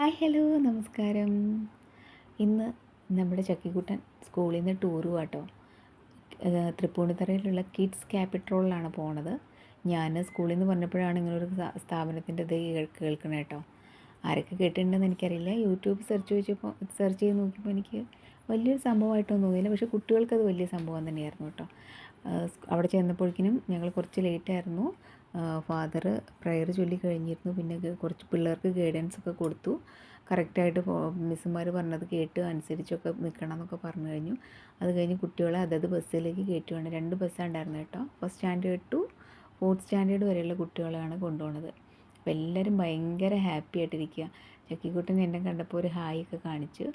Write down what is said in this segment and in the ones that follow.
Hi hello നമസ്കാരം. ഇന്ന് നമ്മുടെ ചക്കിക്കുട്ടൻ സ്കൂളിൽ നിന്ന് ടൂർ പോവാട്ടോ. തൃപ്പൂണിത്തറയിലുള്ള കിഡ്സ് ക്യാപിറ്റലിലാണ് പോണത്. ഞാൻ സ്കൂളിൽ നിന്ന് പറഞ്ഞപ്പോഴാണ് ഇങ്ങനൊരു സ്ഥാപനത്തിൻ്റെ ഇത് കേൾക്കണേ കേട്ടോ. ആരൊക്കെ കേട്ടിട്ടുണ്ടെന്ന് എനിക്കറിയില്ല. യൂട്യൂബ് സെർച്ച് ചെയ്ത് നോക്കിയപ്പോൾ എനിക്ക് വലിയൊരു സംഭവമായിട്ടൊന്നും തോന്നിയില്ല. പക്ഷേ കുട്ടികൾക്കത് വലിയ സംഭവം തന്നെയായിരുന്നു കേട്ടോ. അവിടെ ചെന്നപ്പോഴേക്കിനും ഞങ്ങൾ കുറച്ച് ലേറ്റായിരുന്നു. ഫാദർ പ്രയർ ചൊല്ലി കഴിഞ്ഞിരുന്നു. പിന്നെ കുറച്ച് പിള്ളേർക്ക് ഗൈഡൻസ് ഒക്കെ കൊടുത്തു. കറക്റ്റായിട്ട് മിസ്സുമാർ പറഞ്ഞത് കേട്ട് അനുസരിച്ചൊക്കെ നിൽക്കണം എന്നൊക്കെ പറഞ്ഞു കഴിഞ്ഞു. അത് കഴിഞ്ഞ് കുട്ടികളെ അതത് ബസ്സിലേക്ക് കയറ്റുകയാണ്. 2 ബസ്സാണ് ഉണ്ടായിരുന്നത് കേട്ടോ. First standard to 4th standard വരെയുള്ള കുട്ടികളെയാണ് കൊണ്ടുപോകുന്നത്. അപ്പോൾ എല്ലാവരും ഭയങ്കര ഹാപ്പി ആയിട്ടിരിക്കുക. ചക്കിക്കുട്ടൻ എന്നെ കണ്ടപ്പോൾ ഒരു ഹായ് ഒക്കെ കാണിച്ചു.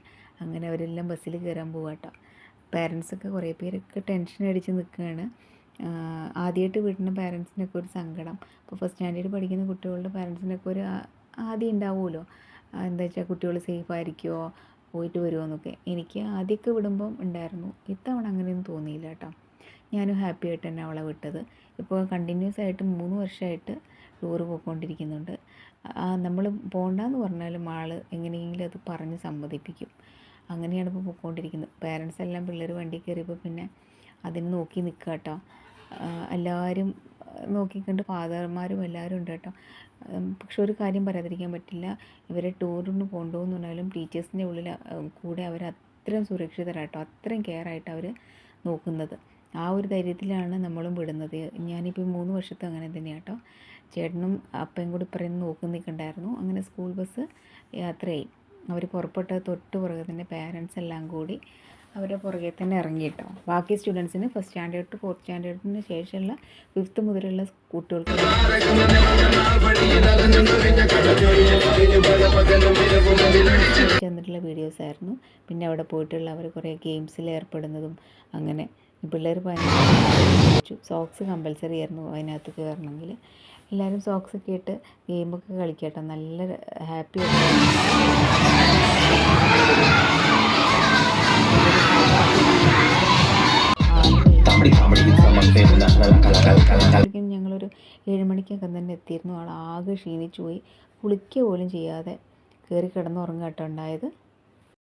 അങ്ങനെ അവരെല്ലാം ബസ്സിൽ കയറാൻ പോവുക കേട്ടോ. പാരൻസൊക്കെ കുറേ പേരൊക്കെ ടെൻഷൻ അടിച്ച് നിൽക്കുകയാണ്. ആദ്യമായിട്ട് വിടുന്ന പാരൻസിനൊക്കെ ഒരു സങ്കടം. ഇപ്പോൾ ഫസ്റ്റ് സ്റ്റാൻഡേർഡ് പഠിക്കുന്ന കുട്ടികളുടെ പാരൻസിനൊക്കെ ഒരു ആദ്യം ഉണ്ടാവുമല്ലോ, എന്താ വെച്ചാൽ കുട്ടികൾ സേഫ് ആയിരിക്കുമോ, പോയിട്ട് വരുമോ എന്നൊക്കെ. എനിക്ക് ആദ്യമൊക്കെ വിടുമ്പം ഉണ്ടായിരുന്നു. ഇത്തവണ അങ്ങനെയൊന്നും തോന്നിയില്ല കേട്ടോ. ഞാനും ഹാപ്പി ആയിട്ട് തന്നെ അവളെ വിട്ടത്. ഇപ്പോൾ കണ്ടിന്യൂസ് ആയിട്ട് 3 വർഷമായിട്ട് ടൂറ് പോയിക്കൊണ്ടിരിക്കുന്നുണ്ട്. നമ്മൾ പോകണ്ടെന്ന് പറഞ്ഞാലും ആൾ എങ്ങനെയെങ്കിലും അത് പറഞ്ഞ് സമ്മതിപ്പിക്കും. അങ്ങനെയാണ് ഇപ്പോൾ പോയിക്കൊണ്ടിരിക്കുന്നത്. പാരൻസ് എല്ലാം പിള്ളേർ വണ്ടി കയറിയപ്പോൾ പിന്നെ അതിന് നോക്കി നിൽക്കുക കേട്ടോ. എല്ലാവരും നോക്കിക്കൊണ്ട് ഫാദർമാരും എല്ലാവരും ഉണ്ട് കേട്ടോ. പക്ഷെ ഒരു കാര്യം പറയാതിരിക്കാൻ പറ്റില്ല, ഇവരെ ടൂറിന് കൊണ്ടുപോകുന്നു പറഞ്ഞാലും ടീച്ചേഴ്സിൻ്റെ ഉള്ളിൽ കൂടെ അവർ അത്രയും സുരക്ഷിതരായിട്ടോ, അത്രയും കെയർ ആയിട്ട് അവർ നോക്കുന്നത്. ആ ഒരു ധൈര്യത്തിലാണ് നമ്മളും വിടുന്നത്. ഞാനിപ്പോൾ 3 വർഷത്തെ അങ്ങനെ തന്നെയാണ് കേട്ടോ. ചേട്ടനും അപ്പയും കൂടി പറയുന്നത് നോക്കി നിൽക്കണ്ടായിരുന്നു. അങ്ങനെ സ്കൂൾ ബസ് യാത്രയായി. അവർ പുറപ്പെട്ട തൊട്ട് പുറകെ തന്നെ പാരൻസ് എല്ലാം കൂടി അവരുടെ പുറകെ തന്നെ ഇറങ്ങി കേട്ടോ. ബാക്കി സ്റ്റുഡൻസിന് ഫസ്റ്റ് സ്റ്റാൻഡേർഡ് ടു 4th സ്റ്റാൻഡേർഡിന് ശേഷമുള്ള 5th മുതലുള്ള കുട്ടികൾക്ക് ചെന്നിട്ടുള്ള വീഡിയോസ് ആയിരുന്നു. പിന്നെ അവിടെ പോയിട്ടുള്ള അവർ കുറേ ഗെയിംസിൽ ഏർപ്പെടുന്നതും അങ്ങനെ. പിള്ളേർ പറഞ്ഞു സോക്സ് കമ്പൽസറി ആയിരുന്നു അതിനകത്ത് കയറണമെങ്കിൽ. എല്ലാവരും സോക്സ് ഒക്കെ ഇട്ട് ഗെയിമൊക്കെ കളിക്കട്ടോ. നല്ല ഹാപ്പി ഞങ്ങളൊരു 7 മണിക്കൊക്കെ തന്നെ എത്തിയിരുന്നു. ആൾ ആകെ ക്ഷീണിച്ചു പോയി. കുളിക്കുക പോലും ചെയ്യാതെ കയറി കിടന്നുറങ്ങുക കേട്ടോ ഉണ്ടായത്.